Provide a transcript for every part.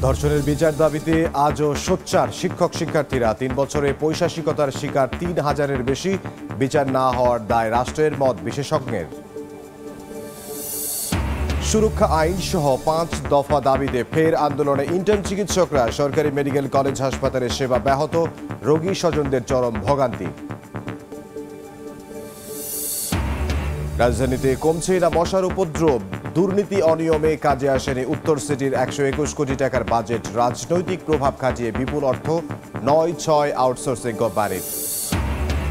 ধর্ষণের বিচার দাবিতে আজও সোচ্চার শিক্ষক শিক্ষার্থীরা। ৩ বছরে পৈশাচিকতার শিকার ৩,০০০-এর বেশি। বিচার না হওয়ার দায় রাষ্ট্রের, মত বিশেষজ্ঞের। সুরক্ষা আইন সহ ৫ দফা দাবিতে ফের আন্দোলনে ইন্টার্ন চিকিৎসকরা। সরকারি মেডিকেল কলেজ হাসপাতালের সেবা ব্যাহত, রোগী স্বজনদের চরম ভোগান্তি। রাজধানীতে কমছে না মশার উপদ্রব। দুর্নীতি অনিয়মে কাজে আসেনি উত্তর সিটির ১২১ কোটি টাকার বাজেট। রাজনৈতিক প্রভাব খাটিয়ে বিপুল অর্থ ৯/৬ আউটসোর্সিং কোম্পানির।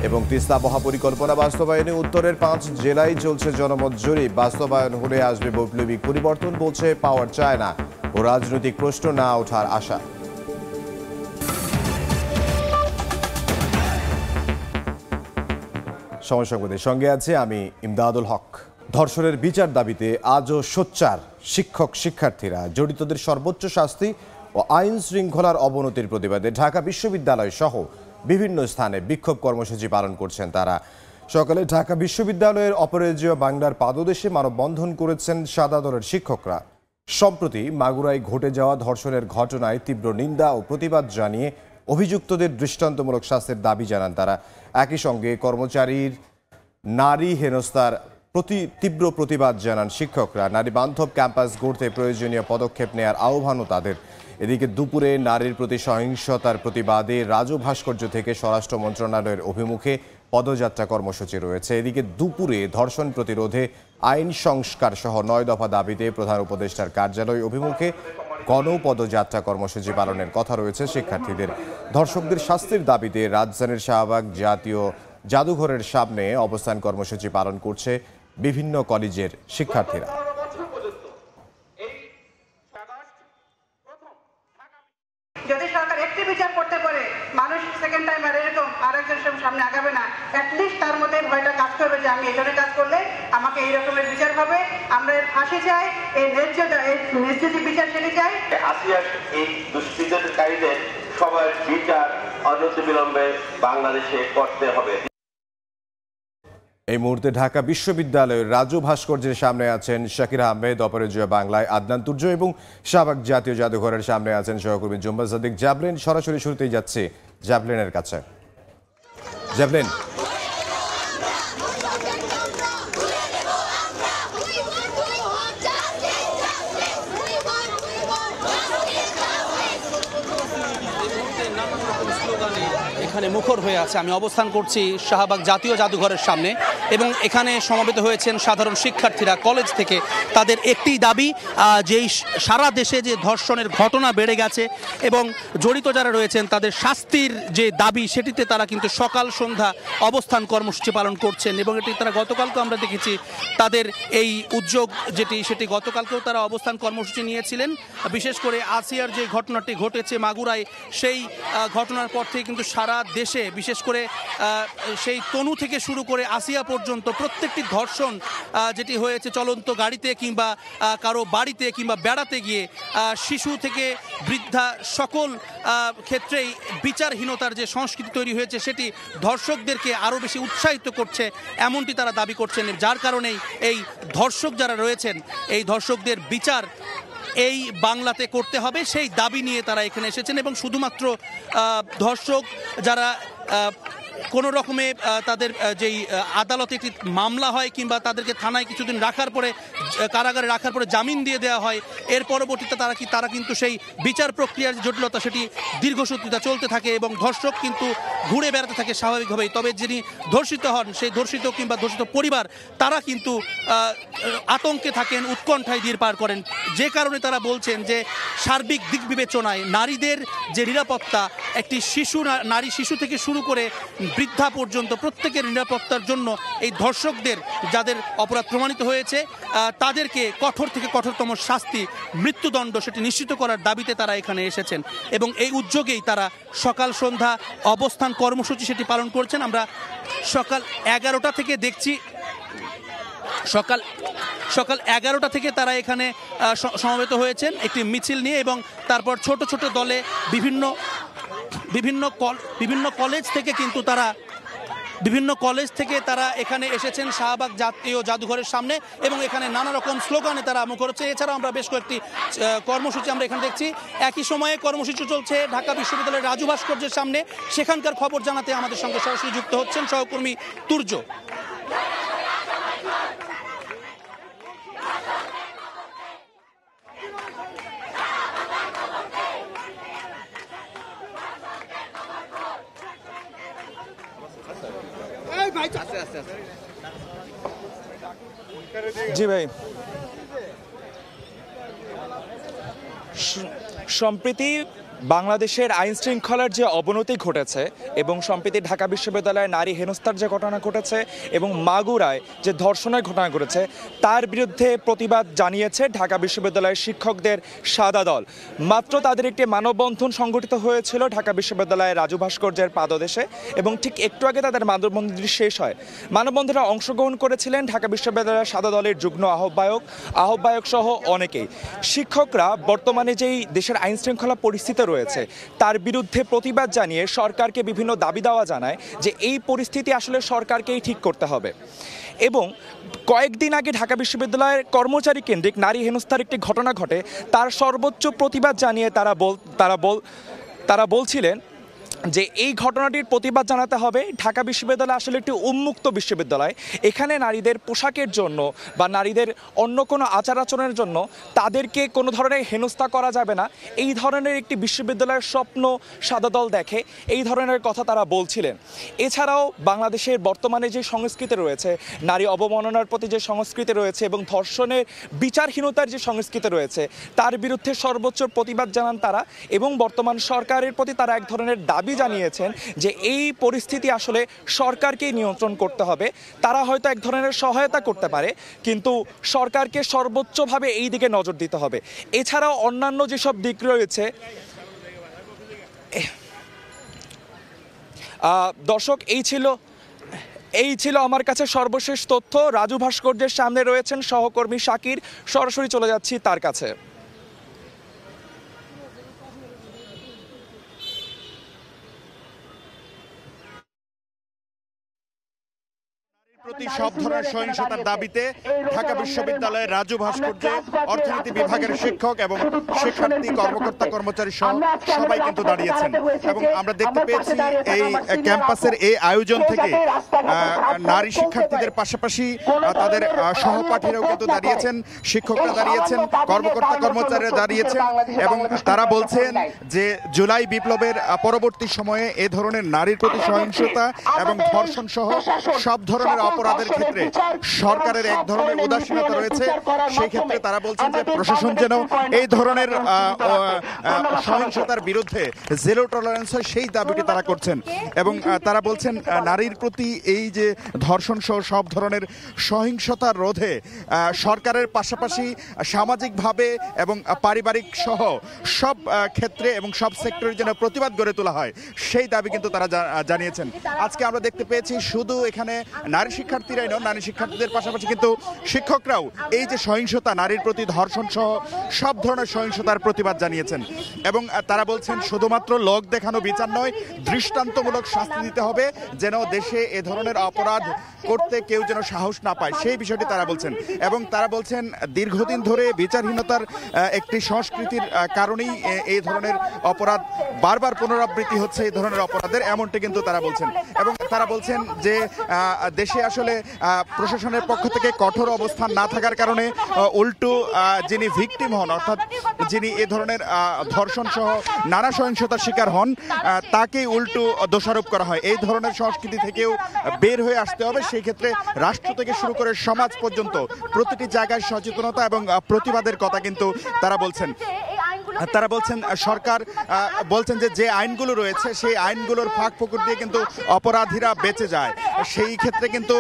এবং তিস্তা মহাপরিকল্পনা বাস্তবায়নে উত্তরের ৫ জেলায় চলছে জনমত জরিপ। বাস্তবায়ন হলে আসবে বৈপ্লবিক পরিবর্তন, বলছে পাওয়ার চায় না ও রাজনৈতিক প্রশ্ন না ওঠার আশা। সময় সংবাদের সঙ্গে আছে আমি ইমদাদুল হক। ধর্ষণের বিচার দাবিতে আজও সোচ্চার শিক্ষক শিক্ষার্থীরা। জড়িতদের সর্বোচ্চ শাস্তি ও আইন শৃঙ্খলার অবনতির প্রতিবাদে ঢাকা বিশ্ববিদ্যালয় সহ বিভিন্ন স্থানে বিক্ষোভ কর্মসূচি পালন করছেন তারা। সকালে ঢাকা বিশ্ববিদ্যালয়ের অপরাজেয় বাংলার পাদদেশে মানববন্ধন করেছেন সাদা দলের শিক্ষকরা। সম্প্রতি মাগুরায় ঘটে যাওয়া ধর্ষণের ঘটনায় তীব্র নিন্দা ও প্রতিবাদ জানিয়ে অভিযুক্তদের দৃষ্টান্তমূলক শাস্তির দাবি জানান তারা। একই সঙ্গে কর্মচারীর নারী হেনস্থার প্রতি তীব্র প্রতিবাদ জানান শিক্ষকরা। নারী বান্ধব ক্যাম্পাস গড়তে প্রয়োজনীয় পদক্ষেপ নেয়ার আহ্বানও তাদের। এদিকে দুপুরে নারীর প্রতি সহিংসতার প্রতিবাদে রাজু ভাস্কর্য থেকে স্বরাষ্ট্র মন্ত্রণালয়ের অভিমুখে পদযাত্রা কর্মসূচি রয়েছে। এদিকে দুপুরে ধর্ষণ প্রতিরোধে আইন সংস্কার সহ ৯ দফা দাবিতে প্রধান উপদেষ্টার কার্যালয় অভিমুখে গণপদযাত্রা কর্মসূচি পালনের কথা রয়েছে শিক্ষার্থীদের। ধর্ষকদের শাস্তির দাবিতে রাজধানীর শাহবাগ জাতীয় জাদুঘরের সামনে অবস্থান কর্মসূচি পালন করছে বিভিন্ন কলেজের শিক্ষার্থীরা। যদি সরকার একটি বিচার করতে পারে, মানুষ সেকেন্ড টাইম আর এরকম আরেকজনের সামনে আগাবে না। অ্যাটলিস্ট তার মধ্যে ভয়টা কাজ করবে যে আমি এই ধরনের কাজ করলে আমাকে এই রকমের বিচার হবে। আমরা এর ফাঁসি চাই, এই ন্যায্য বিচার সেটি চাই। আসিয়ার এই দুষ্কৃতকারীদের সবার বিচার অনতিবিলম্বে বাংলাদেশে করতে হবে। এই মুহূর্তে ঢাকা বিশ্ববিদ্যালয়ের রাজু ভাস্কর্যের সামনে আছেন শাকির আহমেদ, অপরাজেয় বাংলায় আদনান তুর্য এবং শাহবাগ জাতীয় জাদুঘরের সামনে আছেন সহকর্মী জুম্বা সাদিক। জ্যাভলিন, সরাসরি শুরুতেই যাচ্ছে জ্যাভলিনের কাছে। জ্যাভলিন, এখানে মুখর হয়ে আছে। আমি অবস্থান করছি শাহবাগ জাতীয় জাদুঘরের সামনে এবং এখানে সমবেত হয়েছেন সাধারণ শিক্ষার্থীরা কলেজ থেকে। তাদের একটি দাবি, যেই সারা দেশে যে ধর্ষণের ঘটনা বেড়ে গেছে এবং জড়িত যারা রয়েছেন তাদের শাস্তির যে দাবি, সেটিতে তারা কিন্তু সকাল সন্ধ্যা অবস্থান কর্মসূচি পালন করছেন। এবং এটি তারা গতকালকে আমরা দেখেছি তাদের এই উদ্যোগ সেটি গতকালকেও তারা অবস্থান কর্মসূচি নিয়েছিলেন। বিশেষ করে আসিয়ার যে ঘটনাটি ঘটেছে মাগুরায়, সেই ঘটনার পর থেকে কিন্তু সারা দেশে বিশেষ করে সেই তনু থেকে শুরু করে আসিয়া পর্যন্ত প্রত্যেকটি ধর্ষণ যেটি হয়েছে চলন্ত গাড়িতে কিংবা কারো বাড়িতে কিংবা বেড়াতে গিয়ে, শিশু থেকে বৃদ্ধা সকল ক্ষেত্রেই বিচারহীনতার যে সংস্কৃতি তৈরি হয়েছে সেটি ধর্ষকদেরকে আরও বেশি উৎসাহিত করছে, এমনটি তারা দাবি করছেন। যার কারণেই এই ধর্ষক যারা রয়েছেন, এই ধর্ষকদের বিচার এই বাংলাতে করতে হবে, সেই দাবি নিয়ে তারা এখানে এসেছেন। এবং শুধুমাত্র ধর্ষক যারা কোনো রকমে তাদের যেই আদালতে একটি মামলা হয় কিংবা তাদেরকে থানায় কিছুদিন রাখার পরে কারাগারে রাখার পরে জামিন দিয়ে দেওয়া হয়, এর পরবর্তীতে তারা কিন্তু সেই বিচার প্রক্রিয়ার যে জটিলতা সেটি দীর্ঘসূত্রিতা চলতে থাকে এবং ধর্ষক কিন্তু ঘুরে বেড়াতে থাকে স্বাভাবিকভাবেই। তবে যিনি ধর্ষিত হন, সেই ধর্ষিত কিংবা ধর্ষিত পরিবার তারা কিন্তু আতঙ্কে থাকেন, উৎকণ্ঠায় দিন পার করেন। যে কারণে তারা বলছেন যে সার্বিক দিক বিবেচনায় নারীদের যে নিরাপত্তা, একটি নারী শিশু থেকে শুরু করে বৃদ্ধা পর্যন্ত প্রত্যেকের নিরাপত্তার জন্য এই ধর্ষকদের যাদের অপরাধ প্রমাণিত হয়েছে তাদেরকে কঠোর থেকে কঠোরতম শাস্তি, মৃত্যুদণ্ড সেটি নিশ্চিত করার দাবিতে তারা এখানে এসেছেন। এবং এই উদ্যোগেই তারা সকাল সন্ধ্যা অবস্থান কর্মসূচি সেটি পালন করছেন। আমরা সকাল 11টা থেকে দেখছি, সকাল 11টা থেকে তারা এখানে সমবেত হয়েছেন একটি মিছিল নিয়ে এবং তারপর ছোট ছোট দলে বিভিন্ন কলেজ থেকে কিন্তু তারা বিভিন্ন কলেজ থেকে তারা এখানে এসেছেন শাহবাগ জাতীয় জাদুঘরের সামনে এবং এখানে নানা রকম স্লোগানে তারা মুখর হচ্ছে। এছাড়াও আমরা বেশ কয়েকটি কর্মসূচি আমরা এখানে দেখছি। একই সময়ে কর্মসূচি চলছে ঢাকা বিশ্ববিদ্যালয়ের রাজু ভাস্কর্যের সামনে। সেখানকার খবর জানাতে আমাদের সঙ্গে সরাসরি যুক্ত হচ্ছেন সহকর্মী তুর্য। জি ভাই, সম্প্রতি বাংলাদেশের আইন শৃঙ্খলার যে অবনতি ঘটেছে এবং সম্প্রতি ঢাকা বিশ্ববিদ্যালয়ে নারী হেনস্থার যে ঘটনা ঘটেছে এবং মাগুরায় যে ধর্ষণের ঘটনা ঘটেছে তার বিরুদ্ধে প্রতিবাদ জানিয়েছে ঢাকা বিশ্ববিদ্যালয়ের শিক্ষকদের সাদা দল। মাত্র তাদের একটি মানববন্ধন সংগঠিত হয়েছিল ঢাকা বিশ্ববিদ্যালয়ের রাজু ভাস্কর্যের পাদদেশে এবং ঠিক একটু আগে তাদের মানববন্ধনটি শেষ হয়। মানববন্ধনে অংশগ্রহণ করেছিলেন ঢাকা বিশ্ববিদ্যালয়ের সাদা দলের যুগ্ম আহ্বায়ক সহ অনেকেই। শিক্ষকরা বর্তমানে যেই দেশের আইন শৃঙ্খলা পরিস্থিতি রয়েছে তার বিরুদ্ধে প্রতিবাদ জানিয়ে সরকারকে বিভিন্ন দাবি দেওয়া জানায় যে এই পরিস্থিতি আসলে সরকারকেই ঠিক করতে হবে। এবং কয়েকদিন আগে ঢাকা বিশ্ববিদ্যালয়ের কর্মচারী কেন্দ্রিক নারী হেনস্থার একটি ঘটনা ঘটে, তার সর্বোচ্চ প্রতিবাদ জানিয়ে তারা বলছিলেন যে এই ঘটনাটির প্রতিবাদ জানাতে হবে। ঢাকা বিশ্ববিদ্যালয় আসলে একটি উন্মুক্ত বিশ্ববিদ্যালয়, এখানে নারীদের পোশাকের জন্য বা নারীদের অন্য কোনো আচার আচরণের জন্য তাদেরকে কোনো ধরনের হেনস্থা করা যাবে না, এই ধরনের একটি বিশ্ববিদ্যালয়ের স্বপ্ন সাদা দল দেখে, এই ধরনের কথা তারা বলছিলেন। এছাড়াও বাংলাদেশের বর্তমানে যে সংস্কৃতি রয়েছে, নারী অবমাননার প্রতি যে সংস্কৃতি রয়েছে এবং ধর্ষণের বিচারহীনতার যে সংস্কৃতি রয়েছে তার বিরুদ্ধে সর্বোচ্চ প্রতিবাদ জানান তারা এবং বর্তমান সরকারের প্রতি তারা এক ধরনের দাবি জানিয়েছেন যে এই পরিস্থিতি আসলে সরকারকেই নিয়ন্ত্রণ করতে হবে। তারা হয়তো এক ধরনের সহায়তা করতে পারে কিন্তু সরকারকে সর্বোচ্চভাবে এই দিকে নজর দিতে হবে। এছাড়াও অন্যান্য যেসব দিক রয়েছে, দর্শক এই ছিল আমার কাছে সর্বশেষ তথ্য। রাজু ভাস্কর্যের সামনে রয়েছেন সহকর্মী শাকির, সরাসরি চলে যাচ্ছি তার কাছে। প্রতি সব ধরনের সহিংসতার দাবিতে ঢাকা বিশ্ববিদ্যালয়ের রাজু ভাস্কর্যে অর্থনীতি বিভাগের শিক্ষক এবং শিক্ষার্থী কর্মকর্তা কর্মচারী সহ সবাই কিন্তু দাঁড়িয়েছেন এবং আমরা দেখতে পেয়েছি এই ক্যাম্পাসের এই আয়োজন থেকে নারী শিক্ষার্থীদের পাশাপাশি তাদের সহপাঠীরাও কিন্তু দাঁড়িয়েছেন, শিক্ষকরা দাঁড়িয়েছেন, কর্মকর্তা কর্মচারীরা দাঁড়িয়েছেন এবং তারা বলছেন যে জুলাই বিপ্লবের পরবর্তী সময়ে এ ধরনের নারীর প্রতি সহিংসতা এবং ধর্ষণ সহ সব ধরনের অপরাধের ক্ষেত্রে সরকারের এক ধরনের উদাসীনতা রয়েছে। সেই ক্ষেত্রে তারা বলছেন যে প্রশাসন যেন এই ধরনের সহিংসতার বিরুদ্ধে জিরো টলারেন্স হয় সেই দাবিটি তারা করছেন এবং তারা বলছেন নারীর প্রতি এই যে ধর্ষণ সহ সব ধরনের সহিংসতার রোধে সরকারের পাশাপাশি সামাজিকভাবে এবং পারিবারিক সহ সব ক্ষেত্রে এবং সব সেক্টরে যেন প্রতিবাদ গড়ে তোলা হয় সেই দাবি কিন্তু তারা জানিয়েছেন। আজকে আমরা দেখতে পেয়েছি শুধু এখানে নারী শিক্ষার্থীরাই নন, নারী শিক্ষার্থীদের পাশাপাশি কিন্তু শিক্ষকরাও এই যে সহিংসতা, নারীর প্রতি ধর্ষণ সহ সব ধরনের সহিংসতার প্রতিবাদ জানিয়েছেন এবং তারা বলছেন শুধুমাত্র লোক দেখানো বিচার নয়, দৃষ্টান্তমূলক শাস্তি দিতে হবে যেন দেশে এ ধরনের অপরাধ করতে কেউ যেন সাহস না পায় সেই বিষয়টি তারা বলছেন এবং তারা বলছেন দীর্ঘদিন ধরে বিচারহীনতার একটি সংস্কৃতির কারণেই এই ধরনের অপরাধ বারবার পুনরাবৃত্তি হচ্ছে, এই ধরনের অপরাধের এমনটি কিন্তু তারা বলছেন এবং তারা বলছেন যে দেশে আসলে প্রশাসনের পক্ষ থেকে কঠোর অবস্থান না থাকার কারণে উল্টো যিনি ভিকটিম হন অর্থাৎ যিনি এ ধরনের ধর্ষণ সহ নানা সহিংসতার শিকার হন তাকেই উল্টো দোষারোপ করা হয়। এই ধরনের সংস্কৃতি থেকেও বের হয়ে আসতে হবে, সেই ক্ষেত্রে রাষ্ট্র থেকে শুরু করে সমাজ পর্যন্ত প্রতিটি জায়গায় সচেতনতা এবং প্রতিবাদের কথা কিন্তু তারা বলছেন। তারা বলছেন সরকার বলছেন যে আইনগুলো রয়েছে সেই আইনগুলোর ফাঁক ফোকর দিয়ে কিন্তু অপরাধীরা বেঁচে যায়, সেই ক্ষেত্রে কিন্তু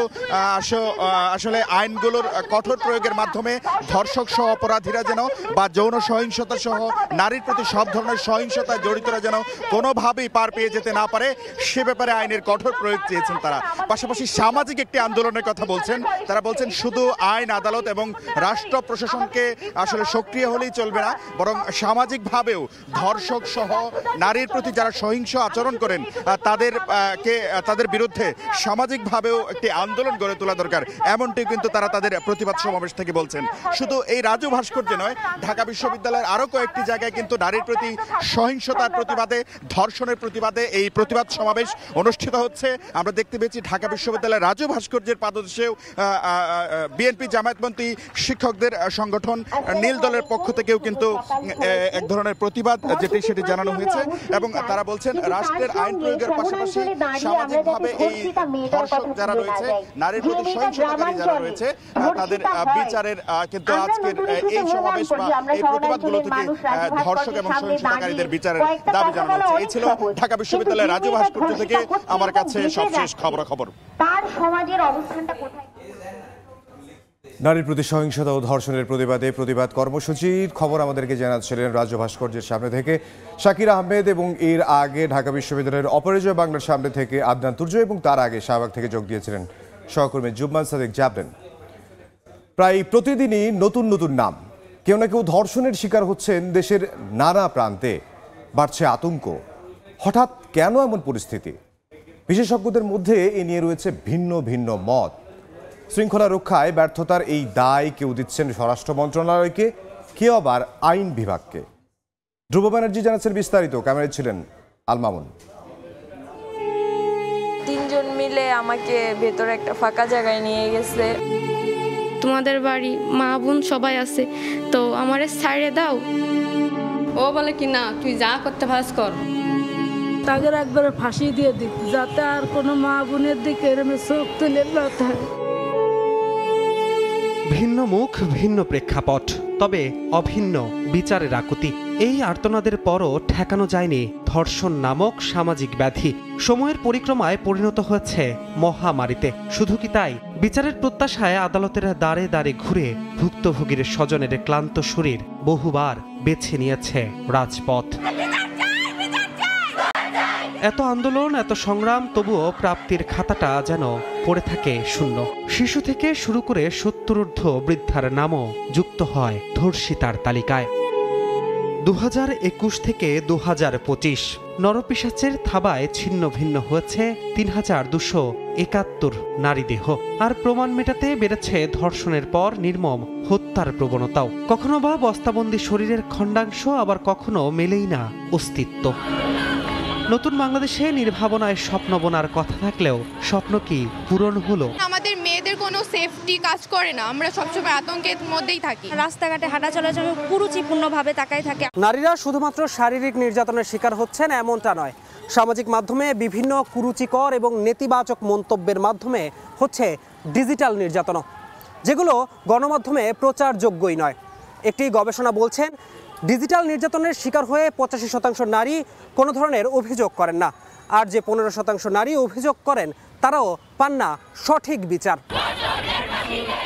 আসলে আইনগুলোর কঠোর প্রয়োগের মাধ্যমে ধর্ষক সহ অপরাধীরা যেন বা যৌন সহিংসতা সহ নারীর প্রতি সব ধরনের সহিংসতায় জড়িতরা যেন কোনোভাবেই পার পেয়ে যেতে না পারে সে ব্যাপারে আইনের কঠোর প্রয়োগ চেয়েছেন তারা। পাশাপাশি সামাজিক একটি আন্দোলনের কথা বলছেন, তারা বলছেন শুধু আইন আদালত এবং রাষ্ট্র প্রশাসনকে আসলে সক্রিয় হলেই চলবে না, বরং সামাজিকভাবেও ধর্ষক সহ নারীর প্রতি যারা সহিংস আচরণ করেন তাদের বিরুদ্ধে সামাজিকভাবেও একটি আন্দোলন গড়ে তোলা দরকার, এমনটি কিন্তু তারা তাদের প্রতিবাদ সমাবেশ থেকে বলছেন। শুধু এই রাজু ভাস্কর্যে নয়, ঢাকা বিশ্ববিদ্যালয়ের আরও কয়েকটি জায়গায় কিন্তু নারীর প্রতি সহিংসতার প্রতিবাদে, ধর্ষণের প্রতিবাদে এই প্রতিবাদ সমাবেশ অনুষ্ঠিত হচ্ছে। আমরা দেখতে পেয়েছি ঢাকা বিশ্ববিদ্যালয়ের রাজু ভাস্কর্যের পাদদেশেও বিএনপি জামায়াতপন্থী শিক্ষকদের সংগঠন নীল দলের পক্ষ থেকেও কিন্তু এক ধরনের প্রতিবাদ সেটি জানানো হয়েছে, এবং তারা বলছেন রাষ্ট্রের আইন প্রয়োগের পাশাপাশি সামাজিকভাবে এই ধর্ষক যারা রয়েছে, নারীর প্রতি সহিংসতাকারী যারা রয়েছে, তাদের বিচারের কিন্তু আজকের এই সমাবেশ বা এই প্রতিবাদগুলো থেকে ধর্ষক এবং সহিংসতাকারীদের বিচারের দাবি জানানো হচ্ছে। এই ছিল ঢাকা বিশ্ববিদ্যালয়ের রাজু ভাস্কর্য থেকে আমার কাছে সবশেষ খবর। তার সমাজের অবস্থানটা কোথায়? নারীর প্রতি সহিংসতা ও ধর্ষণের প্রতিবাদে প্রতিবাদ কর্মসূচির খবর আমাদেরকে জানাচ্ছিলেন রাজু ভাস্কর্যের সামনে থেকে শাকির আহমেদ, এবং এর আগে ঢাকা বিশ্ববিদ্যালয়ের অপরাজয় বাংলার সামনে থেকে আদনান তুর্য, এবং তার আগে শাহবাগ থেকে যোগ দিয়েছিলেন সহকর্মী জুম্মান সাদেক জাবরেন। প্রায় প্রতিদিনই নতুন নতুন নাম, কেউ না কেউ ধর্ষণের শিকার হচ্ছেন দেশের নানা প্রান্তে। বাড়ছে আতঙ্ক। হঠাৎ কেন এমন পরিস্থিতি? বিশেষজ্ঞদের মধ্যে এ নিয়ে রয়েছে ভিন্ন ভিন্ন মত। শৃঙ্খলা রক্ষায় ব্যর্থতার এই দায় কেউ দিচ্ছেন স্বরাষ্ট্র মন্ত্রণালয়কে, কেউ আবার আইন বিভাগকে। ধ্রুব ব্যানার্জি জানাচ্ছেন বিস্তারিত, ক্যামেরায় ছিলেন আল মামুন। তিনজন মিলে আমাকে ভেতরে একটা ফাঁকা জায়গায় নিয়ে গেছে। তোমাদের বাড়ি মা বোন সবাই আছে, তো আমারে ছাইড়ে দাও। ও বলে কি না, তুই যা করতে পারিস কর। তাকে একবারে ফাঁসি দিয়ে দিত, যাতে আর কোনো মা বোনের দিকে এরমে চোখ তুলে না থাকে। ভিন্ন মুখ, ভিন্ন প্রেক্ষাপট, তবে অভিন্ন বিচারের আকুতি। এই আর্তনাদের পরও ঠেকানো যায়নি ধর্ষণ নামক সামাজিক ব্যাধি। সময়ের পরিক্রমায় পরিণত হয়েছে মহামারীতে। শুধু কি তাই, বিচারের প্রত্যাশায় আদালতের দ্বারে দ্বারে ঘুরে ভুক্তভোগীর স্বজনের ক্লান্ত শরীর বহুবার বেছে নিয়েছে রাজপথ। এত আন্দোলন, এত সংগ্রাম, তবুও প্রাপ্তির খাতাটা যেন পড়ে থাকে শূন্য। শিশু থেকে শুরু করে ৭০ বৃদ্ধার নামও যুক্ত হয় ধর্ষিতার তালিকায়। ২০২১ থেকে ২০২৫ নরপিশাচের থাবায় ছিন্ন ভিন্ন হয়েছে ৩,২৭১ নারী দেহ। আর প্রমাণ মেটাতে বেড়েছে ধর্ষণের পর নির্মম হত্যার প্রবণতাও। কখনো বা বস্তাবন্দি শরীরের খণ্ডাংশ, আবার কখনো মেলেই না অস্তিত্ব। নতুন বাংলাদেশে নির্ভাবনায় স্বপ্ন বোনার কথা থাকলেও স্বপ্ন কি পূরণ হলো? আমাদের মেয়েদের কোনো সেফটি কাজ করে না, আমরা সবসময় আতঙ্কের মধ্যেই থাকি। রাস্তাঘাটে হাঁটা চলাচলে কুরুচিপূর্ণভাবে তাকায় থাকে। নারীরা শুধুমাত্র শারীরিক নির্যাতনের শিকার হচ্ছেন এমনটা নয়, সামাজিক মাধ্যমে বিভিন্ন কুরুচিকর এবং নেতিবাচক মন্তব্যের মাধ্যমে হচ্ছে ডিজিটাল নির্যাতন, যেগুলো গণমাধ্যমে প্রচারযোগ্যই নয়। একটি গবেষণা বলছেন, ডিজিটাল নির্যাতনের শিকার হয়ে 85% নারী কোনো ধরনের অভিযোগ করেন না, আর যে 15% নারী অভিযোগ করেন তারাও পান না সঠিক বিচার।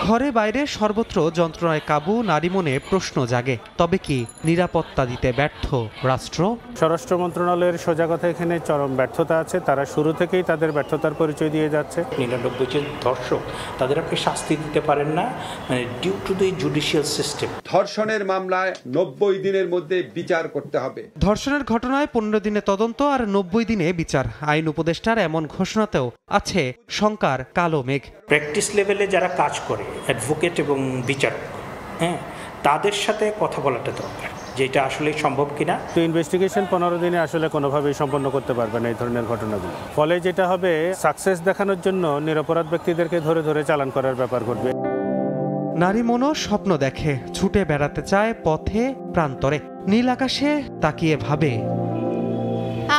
ঘরে বাইরে সর্বত্র যন্ত্রণায় কাবু, নারী মনে প্রশ্ন জাগে, তবে কি নিরাপত্তা দিতে ব্যর্থ রাষ্ট্র? স্বরাষ্ট্র মন্ত্রণালয়ের সোজা কথা এখানে চরম ব্যর্থতা আছে। তারা শুরু থেকেই তাদের ব্যর্থতার পরিচয় দিয়ে যাচ্ছে। 99 জন ধর্ষক, তাদের আপনি শাস্তি দিতে পারেন না, মানে due to the judicial system. ধর্ষণের মামলায় 90 দিনের মধ্যে বিচার করতে হবে। ধর্ষণের ঘটনায় 15 দিনে তদন্ত আর 90 দিনে বিচার। আইন উপদেষ্টার এমন ঘোষণাতেও আছে শঙ্কার কালো মেঘ। প্র্যাকটিস লেভেলে যারা কাজ করে, অ্যাডভোকেট এবং বিচারক, তাদের সাথে কথা বলাটা দরকার, যেটা আসলে সম্ভব কিনা। তো ইনভেস্টিগেশন 15 দিনে আসলে কোনোভাবেই সম্পন্ন করতে পারবে না এই ধরনের ঘটনাগুলো। ফলে যেটা হবে, সাকসেস দেখানোর জন্য নিরপরাধ ব্যক্তিদেরকে ধরে ধরে চালান করার ব্যাপার ঘটবে। নারী মনও স্বপ্ন দেখে, ছুটে বেড়াতে চায় পথে প্রান্তরে, নীল আকাশে তাকিয়ে ভাবে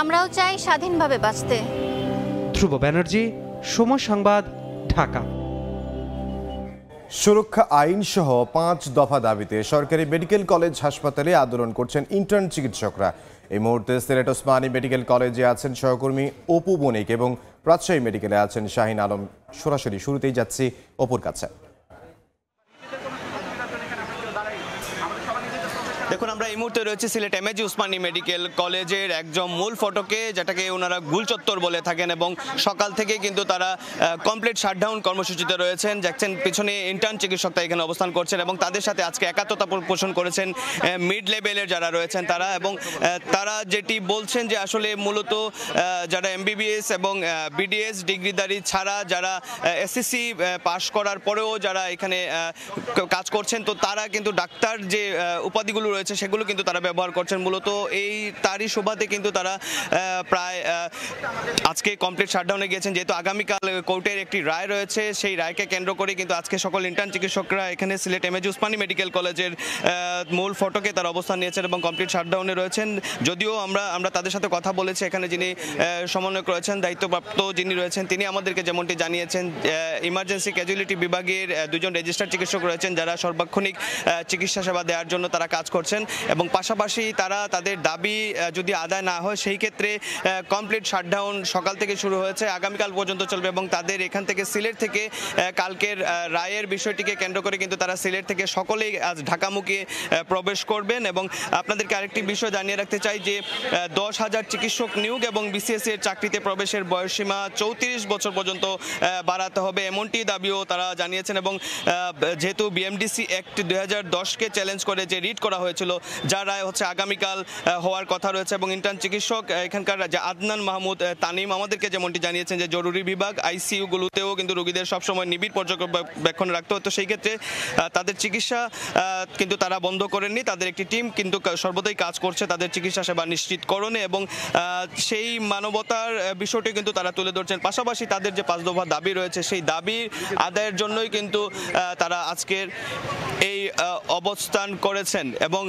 আমরাও চাই স্বাধীনভাবে বাঁচতে। ধ্রুব ব্যানার্জি, সময় সংবাদ, ঢাকা। সুরক্ষা আইন সহ 5 দফা দাবিতে সরকারি মেডিকেল কলেজ হাসপাতালে আন্দোলন করছেন ইন্টার্ন চিকিৎসকরা। এই মুহূর্তে সিলেট ওসমানী মেডিকেল কলেজে আছেন সহকর্মী অপু বণিক, এবং রাজশাহী মেডিকেলে আছেন শাহিন আলম। সরাসরি শুরুতেই যাচ্ছি অপুর কাছে। দেখুন, আমরা এই মুহূর্তে রয়েছে সিলেট এমএজি উসমানী মেডিকেল কলেজের একদম মূল ফটকে, যেটাকে ওনারা গুলচত্বর বলে থাকেন, এবং সকাল থেকে কিন্তু তারা কমপ্লিট শাটডাউন কর্মসূচিতে রয়েছেন। দেখছেন পিছনে ইন্টার্ন চিকিৎসকরা এখানে অবস্থান করছেন এবং তাদের সাথে আজকে একাত্মতা পোষণ করেছেন মিড লেভেলের যারা রয়েছেন তারা, এবং তারা যেটি বলছেন যে আসলে মূলত যারা এমবিবিএস এবং বিডিএস ডিগ্রিধারী ছাড়া যারা এসএসসি পাশ করার পরেও যারা এখানে কাজ করছেন, তো তারা কিন্তু ডাক্তার যে উপাধিগুলো রয়েছে সেগুলো কিন্তু তারা ব্যবহার করছেন। মূলত এই তারই সুবাদে কিন্তু তারা প্রায় আজকে কমপ্লিট শাটডাউনে গিয়েছেন, যেহেতু আগামীকাল কোর্টের একটি রায় রয়েছে, সেই রায়কে কেন্দ্র করে কিন্তু আজকে সকল ইন্টার্ন চিকিৎসকরা এখানে সিলেট এমএজি উসমানী মেডিকেল কলেজের মূল ফটকে তারা অবস্থান নিয়েছেন এবং কমপ্লিট শাটডাউনে রয়েছেন। যদিও আমরা তাদের সাথে কথা বলেছি, এখানে যিনি সমন্বয়ক রয়েছেন, দায়িত্বপ্রাপ্ত যিনি রয়েছেন, তিনি আমাদেরকে যেমনটি জানিয়েছেন ইমার্জেন্সি ক্যাজুয়ালিটি বিভাগের দুজন রেজিস্টার্ড চিকিৎসক রয়েছেন যারা সর্বাক্ষণিক চিকিৎসা সেবা দেওয়ার জন্য তারা কাজ করছেন, এবং পাশাপাশি তারা তাদের দাবি যদি আদায় না হয় সেই ক্ষেত্রে কমপ্লিট শাটডাউন সকাল থেকে শুরু হয়েছে, আগামীকাল পর্যন্ত চলবে, এবং তাদের এখান থেকে সিলেট থেকে কালকের রায়ের বিষয়টিকে কেন্দ্র করে কিন্তু তারা সিলেট থেকে সকলেই আজ ঢাকামুখী প্রবেশ করবেন। এবং আপনাদেরকে আরেকটি বিষয় জানিয়ে রাখতে চাই যে 10,000 চিকিৎসক নিয়োগ এবং বিসিএসসি এর চাকরিতে প্রবেশের বয়সসীমা 34 বছর পর্যন্ত বাড়াতে হবে, এমনটি দাবিও তারা জানিয়েছেন। এবং যেহেতু বিএমডিসি অ্যাক্ট 2010কে চ্যালেঞ্জ করে যে রিট করা হয়েছিল, যার রায় হচ্ছে আগামীকাল হওয়ার কথা রয়েছে, এবং ইন্টার্ন চিকিৎসক এখানকার যে আদনান মাহমুদ তানিম আমাদেরকে যেমনটি জানিয়েছেন যে জরুরি বিভাগ আইসিইউগুলোতেও কিন্তু রোগীদের সবসময় নিবিড় পর্যবেক্ষণে রাখতে হতো, সেই ক্ষেত্রে তাদের চিকিৎসা কিন্তু তারা বন্ধ করেননি, তাদের একটি টিম কিন্তু সর্বদাই কাজ করছে তাদের চিকিৎসা সেবা নিশ্চিতকরণে, এবং সেই মানবতার বিষয়টি কিন্তু তারা তুলে ধরছেন। পাশাপাশি তাদের যে 5 দফা দাবি রয়েছে সেই দাবি আদায়ের জন্যই কিন্তু তারা আজকের এই অবস্থান করেছেন, এবং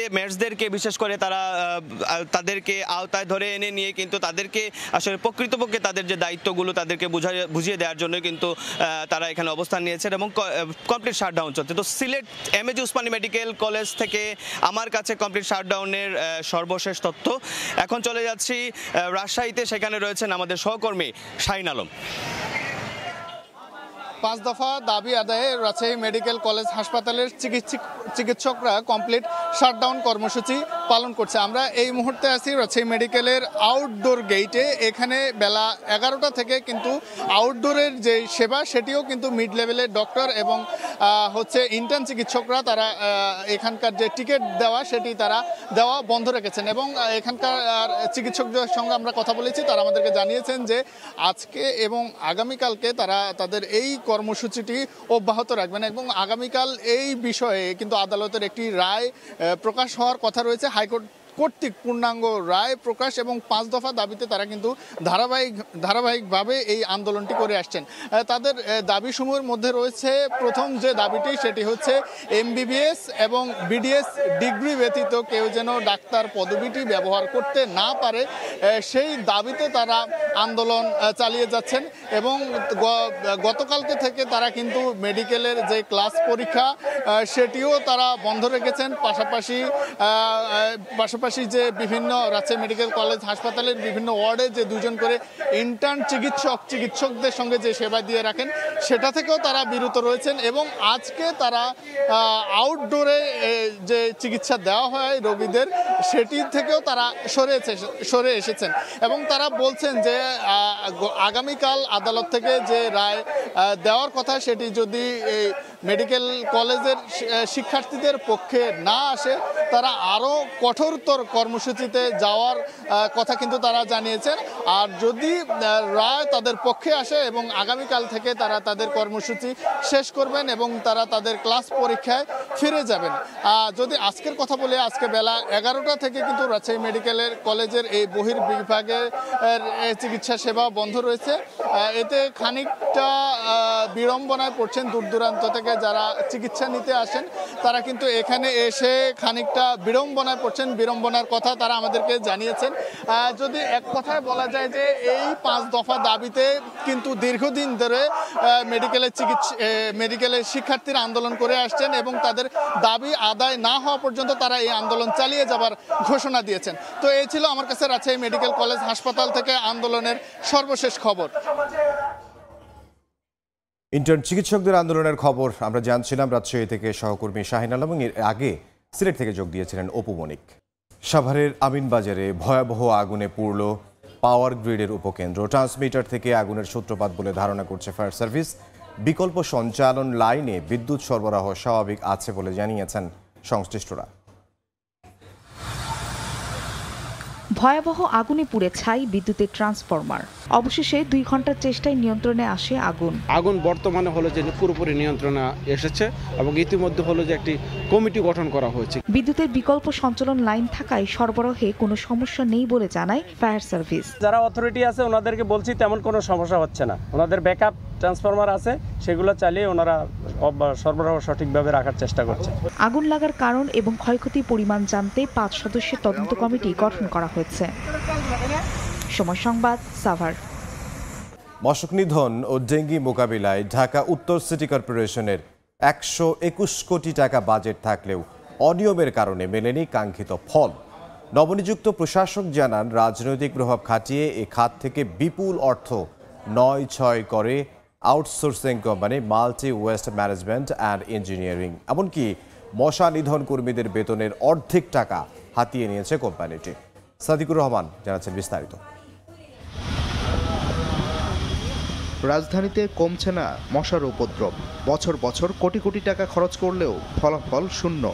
মেটসদেরকে বিশেষ করে তারা তাদেরকে আওতায় ধরে এনে নিয়ে কিন্তু তাদেরকে আসলে প্রকৃতপক্ষে তাদের যে দায়িত্বগুলো তাদেরকে বুঝিয়ে দেওয়ার জন্য কিন্তু তারা এখানে অবস্থান নিয়েছেন এবং কমপ্লিট শাটডাউন চলছে। তো Sylhet MAG Usmani medical college থেকে আমার কাছে কমপ্লিট শাটডাউনের সর্বশেষ তথ্য। এখন চলে যাচ্ছি রাজশাহীতে, সেখানে রয়েছেন আমাদের সহকর্মী শাহিন আলম। 5 দফা দাবি আদায়ে রাজশাহী মেডিকেল কলেজ হাসপাতালের চিকিৎসকরা কমপ্লিট শাটডাউন কর্মসূচি পালন করছে। আমরা এই মুহূর্তে আছি রাজশাহী মেডিকেলের আউটডোর গেটে। এখানে বেলা 11টা থেকে কিন্তু আউটডোরের যে সেবা সেটিও কিন্তু মিড লেভেলের ডক্টর এবং হচ্ছে ইন্টার্ন চিকিৎসকরা তারা এখানকার যে টিকিট দেওয়া সেটি তারা দেওয়া বন্ধ রেখেছেন, এবং এখানকার চিকিৎসকদের সঙ্গে আমরা কথা বলেছি, তারা আমাদেরকে জানিয়েছেন যে আজকে এবং আগামীকালকে তারা তাদের এই কর্মসূচিটি অব্যাহত রাখবেন, এবং আগামীকাল এই বিষয়ে কিন্তু আদালতের একটি রায় প্রকাশ হওয়ার কথা রয়েছে। হাইকোর্ট কর্তৃক পূর্ণাঙ্গ রায় প্রকাশ এবং 5 দফা দাবিতে তারা কিন্তু ধারাবাহিকভাবে এই আন্দোলনটি করে আসছেন। তাদের দাবিসমূহের মধ্যে রয়েছে প্রথম যে দাবিটি সেটি হচ্ছে এমবিবিএস এবং বিডিএস ডিগ্রি ব্যতীত কেউ যেন ডাক্তার পদবিটি ব্যবহার করতে না পারে, সেই দাবিতে তারা আন্দোলন চালিয়ে যাচ্ছেন। এবং গতকালকে থেকে তারা কিন্তু মেডিকেলের যে ক্লাস পরীক্ষা সেটিও তারা বন্ধ রেখেছেন। পাশাপাশি যে বিভিন্ন রাজশাহী মেডিকেল কলেজ হাসপাতালের বিভিন্ন ওয়ার্ডে যে 2 জন করে ইন্টার্ন চিকিৎসকদের সঙ্গে যে সেবা দিয়ে রাখেন সেটা থেকেও তারা বিরত রয়েছেন, এবং আজকে তারা আউটডোরে যে চিকিৎসা দেওয়া হয় রোগীদের সেটি থেকেও তারা সরে এসেছেন, এবং তারা বলছেন যে আগামীকাল আদালত থেকে যে রায় দেওয়ার কথা সেটি যদি মেডিকেল কলেজের শিক্ষার্থীদের পক্ষে না আসে তারা আরও কঠোরতর কর্মসূচিতে যাওয়ার কথা কিন্তু তারা জানিয়েছেন। আর যদি রায় তাদের পক্ষে আসে এবং আগামীকাল থেকে তারা তাদের কর্মসূচি শেষ করবেন এবং তারা তাদের ক্লাস পরীক্ষায় ফিরে যাবেন। যদি আজকের কথা বলে, আজকে বেলা 11টা থেকে কিন্তু রাজশাহী মেডিকেলের কলেজের এই বহির্বিভাগের চিকিৎসা সেবা বন্ধ রয়েছে। এতে খানিকটা বিড়ম্বনায় পড়ছেন দূর দূরান্ত থেকে যারা চিকিৎসা নিতে আসেন, তারা কিন্তু এখানে এসে খানিকটা বিড়ম্বনায় পড়ছেন। বিড়ম্বনার কথা তারা আমাদেরকে জানিয়েছেন। যদি এক কথায় বলা যায় যে এই 5 দফা দাবিতে কিন্তু দীর্ঘদিন ধরে মেডিকেলের শিক্ষার্থীরা আন্দোলন করে আসছেন, এবং তাদের দাবি আদায় না হওয়া পর্যন্ত তারা এই আন্দোলন চালিয়ে যাবার ঘোষণা দিয়েছেন। তো এই ছিল আমার কাছে রাজশাহী মেডিকেল কলেজ হাসপাতাল থেকে আন্দোলনের সর্বশেষ খবর। ইন্টার্ন চিকিৎসকদের আন্দোলনের খবর আমরা জানছিলাম রাজশাহী থেকে সহকর্মী শাহিন আলম, এবং এর আগে সিলেট থেকে যোগ দিয়েছিলেন অপু মনিক। সাভারের আমিনবাজারে ভয়াবহ আগুনে পুড়ল পাওয়ার গ্রিডের উপকেন্দ্র। ট্রান্সমিটার থেকে আগুনের সূত্রপাত বলে ধারণা করছে ফায়ার সার্ভিস। বিকল্প সঞ্চালন লাইনে বিদ্যুৎ সরবরাহ স্বাভাবিক আছে বলে জানিয়েছেন সংশ্লিষ্টরা। ভয়াবহ আগুনে পুড়ে ছাই বিদ্যুতের ট্রান্সফরমার। অবশেষে 2 ঘন্টার চেষ্টায় নিয়ন্ত্রণে আসে আগুন বর্তমানে হলো যে পুরোপুরি নিয়ন্ত্রণে এসেছে এবং ইতিমধ্যে হলো যে একটি কমিটি গঠন করা হয়েছে। বিদ্যুতের বিকল্প সঞ্চালন লাইন থাকায় সরবরাহে কোনো সমস্যা নেই বলে জানায় ফায়ার সার্ভিস। যারা অথরিটি আছে ওনাদেরকে বলছি তেমন কোনো সমস্যা হচ্ছে না, ওনাদের ব্যাকআপ ট্রান্সফরমার আছে, সেগুলো চালিয়ে ওনারা সরবরাহ সঠিকভাবে রাখার চেষ্টা করছে। আগুন লাগার কারণ এবং ক্ষয়ক্ষতির পরিমাণ জানতে 5 সদস্যের তদন্ত কমিটি গঠন করা হয়েছে। সময় সংবাদ, সাভার। মশক নিধন ও ডেঙ্গি মোকাবিলায় ঢাকা উত্তর সিটি কর্পোরেশনের 121 কোটি টাকা বাজেট থাকলেও অনিয়মের কারণে মেলেনি কাঙ্ক্ষিত ফল। নবনিযুক্ত প্রশাসক জানান, রাজনৈতিক প্রভাব খাটিয়ে এ খাত থেকে বিপুল অর্থ 9-6 করে outsourcing company multi waste management and engineering. এমনকি মশা নিধন কর্মীদের বেতনের অর্ধেক টাকা হাতিয়ে নিয়েছে কোম্পানিটি। সাদিকুর রহমান জানাচ্ছেন বিস্তারিত। রাজধানীতে কমছে না মশার উপদ্রব। বছর বছর কোটি কোটি টাকা খরচ করলেও ফলাফল শূন্য।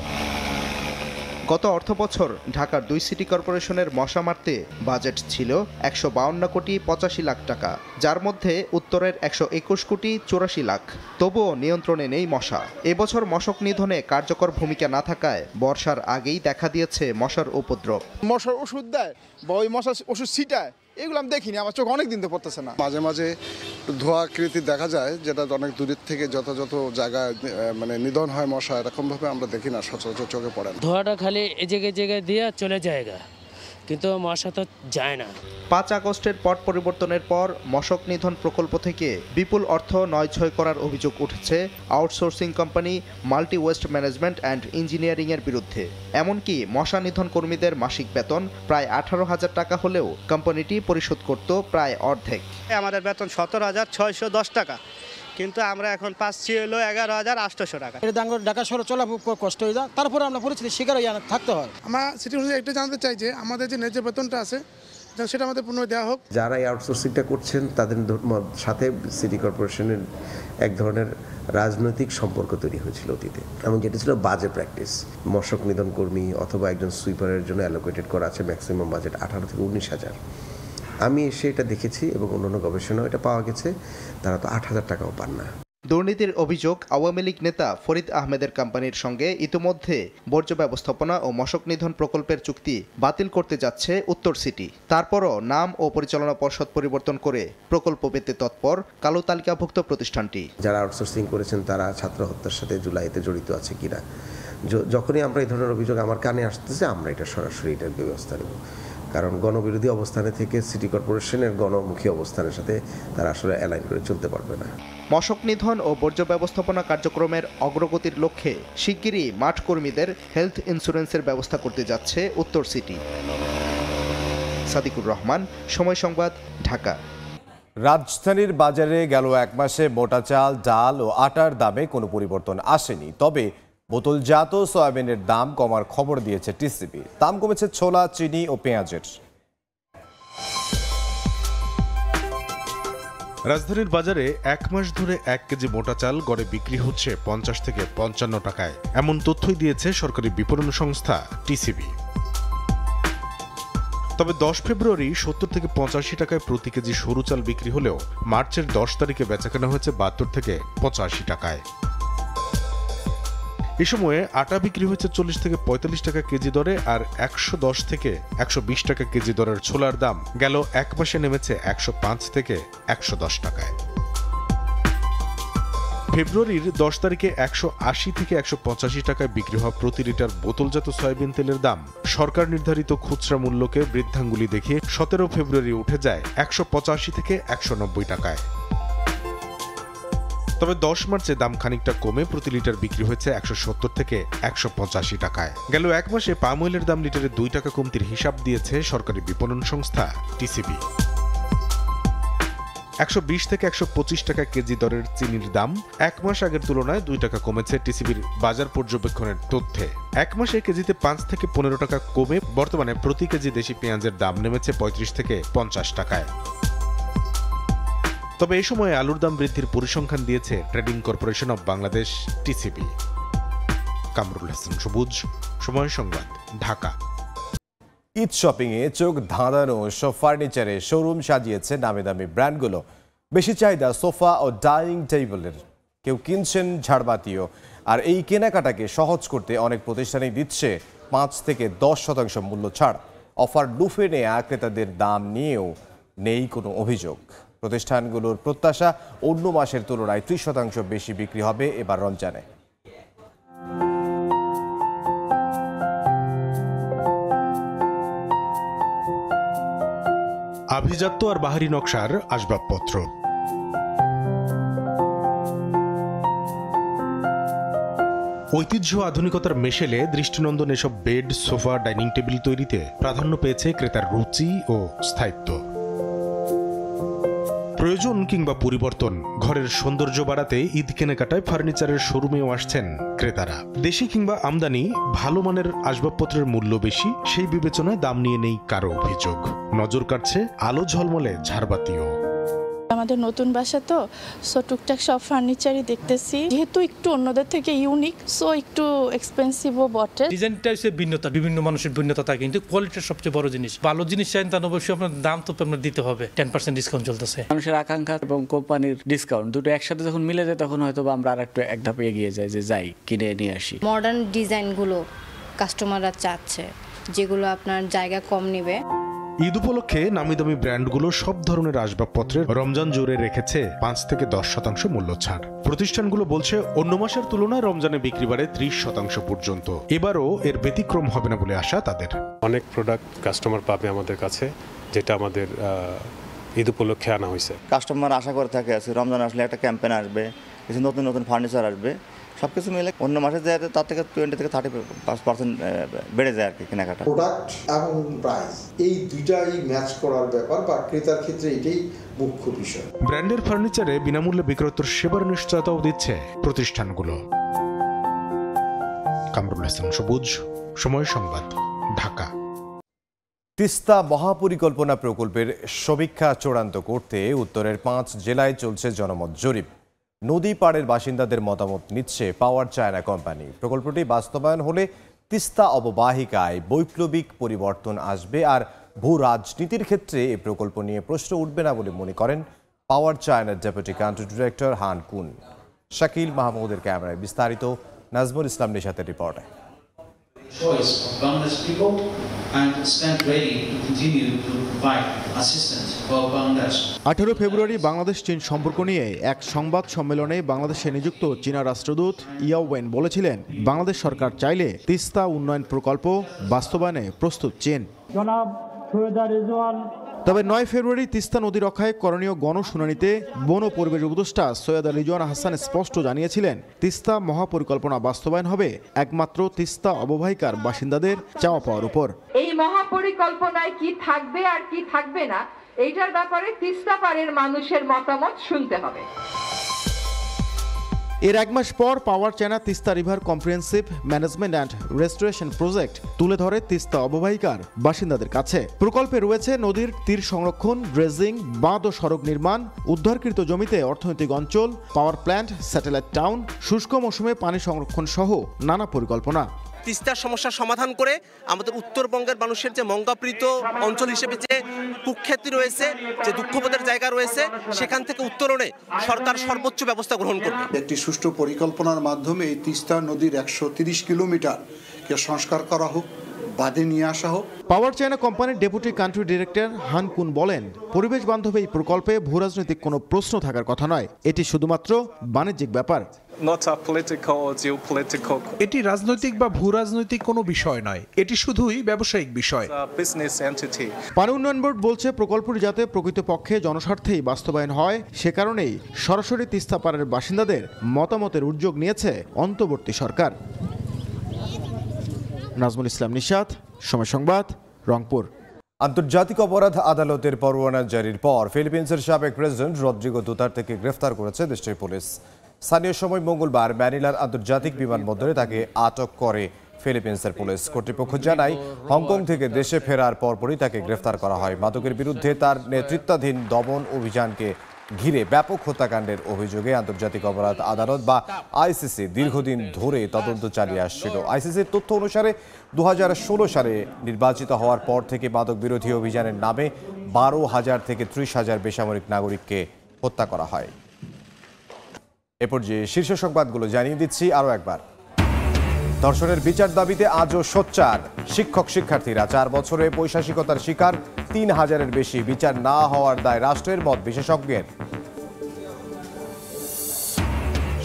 গত অর্থবছর ঢাকার 2 সিটি কর্পোরেশনের মশা মারতে বাজেট ছিল 152 কোটি 85 লাখ টাকা, যার মধ্যে উত্তরের 121 কোটি 84 লাখ। তবুও নিয়ন্ত্রণে নেই মশা। এবছর মশক নিধনে কার্যকর ভূমিকা না থাকায় বর্ষার আগেই দেখা দিয়েছে মশার উপদ্রব। মশার ওষুধ দেয় বা ওই মশার ওষুধ ছিটায়, এগুলো আমি দেখিনি, আমার চোখ অনেক দিন তো পড়তেছে না। মাঝে মাঝে ধোঁয়াকৃতি দেখা যায়, যেটা অনেক দূরের থেকে যথাযথ জায়গায় মানে নিধন হয় মশা, এরকমভাবে আমরা দেখি না, সচরাচর চোখে পড়ে না। ধোঁয়াটা খালি এই জায়গায় দিয়ে চলে যায়গা, কিন্তু মশা তো যায় না। 5 আগস্টের পট পরিবর্তনের পর মশক নিধন প্রকল্প থেকে বিপুল অর্থ 9-6 করার অভিযোগ উঠেছে outsourcing company multi waste management and engineering এর বিরুদ্ধে। এমনকি মশা নিধন কর্মীদের মাসিক বেতন প্রায় 18,000 টাকা হলেও কোম্পানিটি পরিশোধ করত প্রায় অর্ধেক। আমাদের বেতন 17,610 টাকা, কিন্তু আমরা এখন পাচ্ছি হলো 11,800 টাকা। এটা ঢাকা শহরে চলা কষ্ট হয়ে যায়, তারপরে আমরা পরিস্থিতি শিকার হয়ে থাকতে হয়। আমরা সিটি কর্পোরেশন একটা জানতে চাই যে আমাদের যে ন্যায্য বেতনটা আছে সেটা আমাদের পুনরায় দেওয়া হোক। যারা এই আউটসোর্সিংটা করছেন তাদের সাথে সিটি কর্পোরেশনের এক ধরনের রাজনৈতিক সম্পর্ক তৈরি হয়েছিল অতীতে, এবং যেটা ছিল বাজে প্র্যাকটিস। মশক নিধন কর্মী অথবা একজন সুইপারের জন্য অ্যালোকেটেড করা আছে ম্যাক্সিমাম বাজেট 18 থেকে 19,000। আমি এসে এটা দেখেছি এবং অন্যান্য গবেষণাও এটা পাওয়া গেছে, তারা তো 8,000 টাকাও পান না। দুর্নীতির অভিযোগ আওয়ামী লীগ নেতা ফরিদ আহমেদের কোম্পানির সঙ্গে ইতিমধ্যে বর্জ্য ব্যবস্থাপনা ও মশক নিধন প্রকল্পের চুক্তি বাতিল করতে যাচ্ছে উত্তর সিটি। তারপরও নাম ও পরিচালনা পর্ষদ পরিবর্তন করে প্রকল্প পেতে তৎপর কালো তালিকাভুক্ত প্রতিষ্ঠানটি। যারা আউটসোর্সিং করেছেন তারা ছাত্র হত্যার সাথে জুলাইতে জড়িত আছে কিনা, যখনই আমরা এই ধরনের অভিযোগ আমার কানে আসতেছে, আমরা এটা সরাসরি এটার ব্যবস্থা নেব। কারণ গণবিরোধী অবস্থানে থেকে সিটি কর্পোরেশনের গণমুখী অবস্থানের সাথে তারা আসলে অ্যালাইন করে চলতে পারবে না। মশক নিধন ও বর্জ্য ব্যবস্থাপনা কার্যক্রমের অগ্রগতির লক্ষ্যে শিগগিরই মাঠ কর্মীদের হেলথ ইন্স্যুরেন্সের ব্যবস্থা করতে যাচ্ছে উত্তর সিটি। সাদিকুর রহমান, সময় সংবাদ, ঢাকা। রাজধানীর বাজারে গেল 1 মাসে মোটা চাল, ডাল ও আটার দামে কোনো পরিবর্তন আসেনি, তবে বোতলজাত সয়াবিনের দাম কমার খবর দিয়েছে টিসিবি। দাম কমেছে ছোলা, চিনি ও পেঁয়াজের। রাজধানীর বাজারে 1 মাস ধরে 1 কেজি মোটা চাল গড়ে বিক্রি হচ্ছে 50 থেকে 55 টাকায়, এমন তথ্যই দিয়েছে সরকারি বিপণন সংস্থা টিসিবি। তবে 10 ফেব্রুয়ারি 70 থেকে 85 টাকায় প্রতি কেজি সরু চাল বিক্রি হলেও মার্চের 10 তারিখে বেচাকেনা হয়েছে 72 থেকে 85 টাকায়। এই সময়ে আটা বিক্রি হয়েছে 40 থেকে 45 টাকা কেজি দরে, আর 110 থেকে 120 টাকা কেজি দরের ছোলার দাম গেল 1 মাসে নেমেছে 105 থেকে 110 টাকায়। ফেব্রুয়ারির 10 তারিখে 180 থেকে 185 টাকায় বিক্রি হওয়া প্রতি লিটার বোতলজাত সয়াবিন তেলের দাম সরকার নির্ধারিত খুচরা মূল্যকে বৃদ্ধাঙ্গুলি দেখিয়ে 17 ফেব্রুয়ারি উঠে যায় 185 থেকে 190 টাকায়। তবে 10 মার্চে দাম খানিকটা কমে প্রতি লিটার বিক্রি হয়েছে 170 থেকে 185 টাকায়। গেল 1 মাসে পাম অয়েলের দাম লিটারে 2 টাকা কমতির হিসাব দিয়েছে সরকারি বিপণন সংস্থা টিসিবি। 120 থেকে 125 টাকা কেজি দরের চিনির দাম 1 মাস আগের তুলনায় 2 টাকা কমেছে টিসিবির বাজার পর্যবেক্ষণের তথ্যে। 1 মাসে কেজিতে 5 থেকে 15 টাকা কমে বর্তমানে প্রতি কেজি দেশি পেঁয়াজের দাম নেমেছে 35 থেকে 50 টাকায়। তবে এই সময়ে আলুর দাম বৃদ্ধির পরিসংখ্যান দিয়েছে trading corporation of Bangladesh TCB. Kamrul Hasan সবুজ, সময় সংবাদ, ঢাকা। ঈদ শপিংয়ে চোখ ধাঁধানো সব ফার্নিচারে শোরুম সাজিয়েছে নামি দামি ব্র্যান্ডগুলো। বেশি চাহিদা সোফা ও ডাইনিং টেবিলের, কেউ কিনছেন ঝাড়বাতিও। আর এই কেনাকাটাকে সহজ করতে অনেক প্রতিষ্ঠানই দিচ্ছে 5 থেকে 10% মূল্য ছাড়। অফার লুফে নেয়া ক্রেতাদের দাম নিয়েও নেই কোনো অভিযোগ। প্রতিষ্ঠানগুলোর প্রত্যাশা অন্য মাসের তুলনায় 30% বেশি বিক্রি হবে এবার রমজানে। আভিজাত্য আর বাহারি নকশার আসবাবপত্র, ঐতিহ্য আধুনিকতার মেশেলে দৃষ্টিনন্দন এসব বেড, সোফা, ডাইনিং টেবিল তৈরিতে প্রাধান্য পেয়েছে ক্রেতার রুচি ও স্থায়িত্ব। প্রয়োজন কিংবা পরিবর্তন, ঘরের সৌন্দর্য বাড়াতে ঈদ কেনাকাটায় ফার্নিচারের শোরুমেও আসছেন ক্রেতারা। দেশি কিংবা আমদানি ভালো মানের আসবাবপত্রের মূল্য বেশি, সেই বিবেচনায় দাম নিয়ে নেই কারো অভিযোগ। নজর কাটছে আলো ঝলমলে ঝাড়বাতিও। আমাদের নতুন বাসা তো, সো টুকটাক সব ফার্নিচারই দেখতেছি, যেহেতু একটু অন্যদের থেকে ইউনিক, সো একটু এক্সপেন্সিভও বটে। ডিজাইনটা হচ্ছে ভিন্নতা, বিভিন্ন মানুষের ভিন্নতা থাকে, কিন্তু কোয়ালিটির সবচেয়ে বড় জিনিস। ভালো জিনিস চাইন তাহলে অবশ্যই আপনার দাম তো আপনার দিতে হবে। 10% ডিসকাউন্ট চলতেছে। মানুষের আকাঙ্ক্ষা এবং কোম্পানির ডিসকাউন্ট দুটো একসাথে যখন মিলে যায় তখন হয়তো আমরা আর একটু এক ধাপ এগিয়ে যাই, যে যাই কিনে নিয়ে আসি। মডার্ন ডিজাইনগুলো কাস্টমাররা চাচ্ছে, যেগুলো আপনার জায়গা কম নেবে। ঈদ উপলক্ষে নামি দামি ব্র্যান্ডগুলো সব ধরনের আসবাবপত্রের রমজান জোরে রেখেছে 5 থেকে 10% মূল্য ছাড়। প্রতিষ্ঠানগুলো বলছে অন্য মাসের তুলনায় রমজানে বিক্রি বাড়ে 30% পর্যন্ত। এবারও এর ব্যতিক্রম হবে না বলে আশা তাদের। অনেক প্রোডাক্ট কাস্টমার পাবে আমাদের কাছে, যেটা আমাদের ঈদ উপলক্ষে আনা হয়েছে। কাস্টমার আশা করে থাকে আছে রমজান আসলে একটা ক্যাম্পেইন আসবে, কিছু নতুন নতুন ফার্নিচার আসবে, সবকিছু মিলে অন্য মাসে যায় তার থেকে 20 থেকে 30% বেড়ে যায় আর কি কেনাকাটা। প্রোডাক্ট এবং প্রাইস এই দুইটাই ম্যাচ করার ব্যাপার বা ক্রেতার ক্ষেত্রে এটাই মুখ্য বিষয়। ব্র্যান্ডের ফার্নিচারে বিনামূল্যে বিক্রয়ের সেবার নিশ্চয়তাও দিচ্ছে প্রতিষ্ঠানগুলো। কামরুল হাসান সবুজ, সময় সংবাদ, ঢাকা। তিস্তা মহাপরিকল্পনা প্রকল্পের সমীক্ষা চূড়ান্ত করতে উত্তরের 5 জেলায় চলছে জনমত জরিপ। নদী পাড়ের বাসিন্দাদের মতামত নিচ্ছে পাওয়ার চায়না কোম্পানি। প্রকল্পটি বাস্তবায়ন হলে তিস্তা অববাহিকায় বৈপ্লবিক পরিবর্তন আসবে, আর ভূ রাজনীতির ক্ষেত্রে এই প্রকল্প নিয়ে প্রশ্ন উঠবে না বলে মনে করেন পাওয়ার চায়নার ডেপুটি কান্ট্রি ডিরেক্টর হান কুন। শাকিল মাহমুদের ক্যামেরায় বিস্তারিত, নাজমুল ইসলাম নিশাতের রিপোর্টে। choice of Bangladesh people and stand ready to continue to provide assistance for Bangladesh. 18 ফেব্রুয়ারি বাংলাদেশ চীন সম্পর্ক নিয়ে এক সংবাদ সম্মেলনে বাংলাদেশে নিযুক্ত চীনা রাষ্ট্রদূত ইয়াও ওয়েন বলেছিলেন, বাংলাদেশ সরকার চাইলে তিস্তা উন্নয়ন প্রকল্প বাস্তবায়নে প্রস্তুত চীন। তবে 9 ফেব্রুয়ারি তিস্তা নদী রক্ষায় করণীয় গণশুনানিতে বন ও পরিবেশ উপদেষ্টা সৈয়দ রিজওয়ান হাসান স্পষ্ট জানিয়েছিলেন, তিস্তা মহাপরিকল্পনা বাস্তবায়ন হবে একমাত্র তিস্তা অববাহিকার বাসিন্দাদের চাওয়া পাওয়ার উপর। এই মহাপরিকল্পনায় কি থাকবে আর কি থাকবে না, এইটার ব্যাপারে তিস্তা পাড়ের মানুষের মতামত শুনতে হবে। এর 1 মাস পর power China Teesta river comprehensive management and restoration project তুলে ধরে তিস্তা অববাহিকার বাসিন্দাদের কাছে। প্রকল্পে রয়েছে নদীর তীর সংরক্ষণ, ড্রেজিং, বাঁধ ও সড়ক নির্মাণ, উদ্ধারকৃত জমিতে অর্থনৈতিক অঞ্চল, পাওয়ার প্ল্যান্ট, স্যাটেলাইট টাউন, শুষ্ক মৌসুমে পানি সংরক্ষণ সহ নানা পরিকল্পনা। তিস্তার সমস্যার সমাধান করে আমাদের উত্তরবঙ্গের মানুষের যে মঙ্গাপ্রীত অঞ্চল হিসেবে যে কুখ্যাতি রয়েছে, যে দুঃখবোধের জায়গা রয়েছে, সেখান থেকে উত্তরণে সরকার সর্বোচ্চ ব্যবস্থা গ্রহণ করবে। একটি সুষ্ঠু পরিকল্পনার মাধ্যমে এই তিস্তা নদীর 130 কিলোমিটারকে সংস্কার করা হোক, বাদে নিয়ে আসা হোক। পাওয়ার চায়না কোম্পানির ডেপুটি কান্ট্রি ডিরেক্টর হান কুন বলেন, পরিবেশ বান্ধব এই প্রকল্পে ভূরাজনৈতিক কোনো প্রশ্ন থাকার কথা নয়, এটি শুধুমাত্র বাণিজ্যিক ব্যাপার। এটি রাজনৈতিক বা ভূরাজনৈতিক কোনো বিষয় নয়, এটি শুধুই ব্যবসায়িক বিষয়। পানি উন্নয়ন বোর্ড বলছে, প্রকল্পটি যাতে প্রকৃতপক্ষে জনস্বার্থেই বাস্তবায়ন হয়, সে কারণেই সরাসরি তিস্তা পাড়ের বাসিন্দাদের মতামতের উদ্যোগ নিয়েছে অন্তর্বর্তী সরকার। নাজমুল ইসলাম নিশাত, সময় সংবাদ, রংপুর। আন্তর্জাতিক অপরাধ আদালতের পরোয়ানা জারির পর ফিলিপিন্সের সাবেক প্রেসিডেন্ট রদ্রিগো দুতার্তেকে গ্রেফতার করেছে দেশটির পুলিশ। স্থানীয় সময় মঙ্গলবার ম্যানিলার আন্তর্জাতিক বিমানবন্দরে তাকে আটক করে ফিলিপিন্সের পুলিশ কর্তৃপক্ষ জানায়, হংকং থেকে দেশে ফেরার পরপরই তাকে গ্রেফতার করা হয়। মাদকের বিরুদ্ধে তার নেতৃত্বাধীন দমন অভিযানকে ঘিরে ব্যাপক হত্যাকাণ্ডের অভিযোগে আন্তর্জাতিক অপরাধ আদালত বা আইসিসি দীর্ঘদিন ধরে তদন্ত চালিয়ে আসছিল। আইসিসির তথ্য অনুসারে 2016 সালে নির্বাচিত হওয়ার পর থেকে মাদক বিরোধী অভিযানের নামে 12,000 থেকে 30,000 বেসামরিক নাগরিককে হত্যা করা হয়। এ পর্যায়ে শীর্ষ সংবাদগুলো জানিয়ে দিচ্ছি আরও একবার। ধর্ষণের বিচার দাবিতে আজও সোচ্চার শিক্ষক শিক্ষার্থীরা। 4 বছরে পৈশাচিকতার শিকার 3,000-এর বেশি। বিচার না হওয়ার দায় রাষ্ট্রের, মত বিশেষজ্ঞের।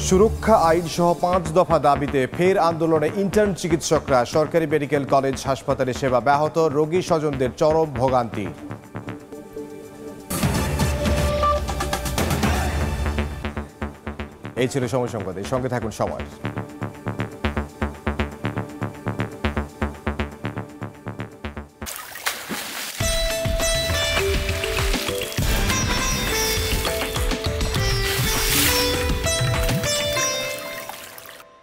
সুরক্ষা আইন সহ 5 দফা দাবিতে ফের আন্দোলনে ইন্টার্ন চিকিৎসকরা। সরকারি মেডিকেল কলেজ হাসপাতালে সেবা ব্যাহত, রোগী স্বজনদের চরম ভোগান্তি। এই ছিল সময় সংবাদ, সঙ্গে থাকুন সময়।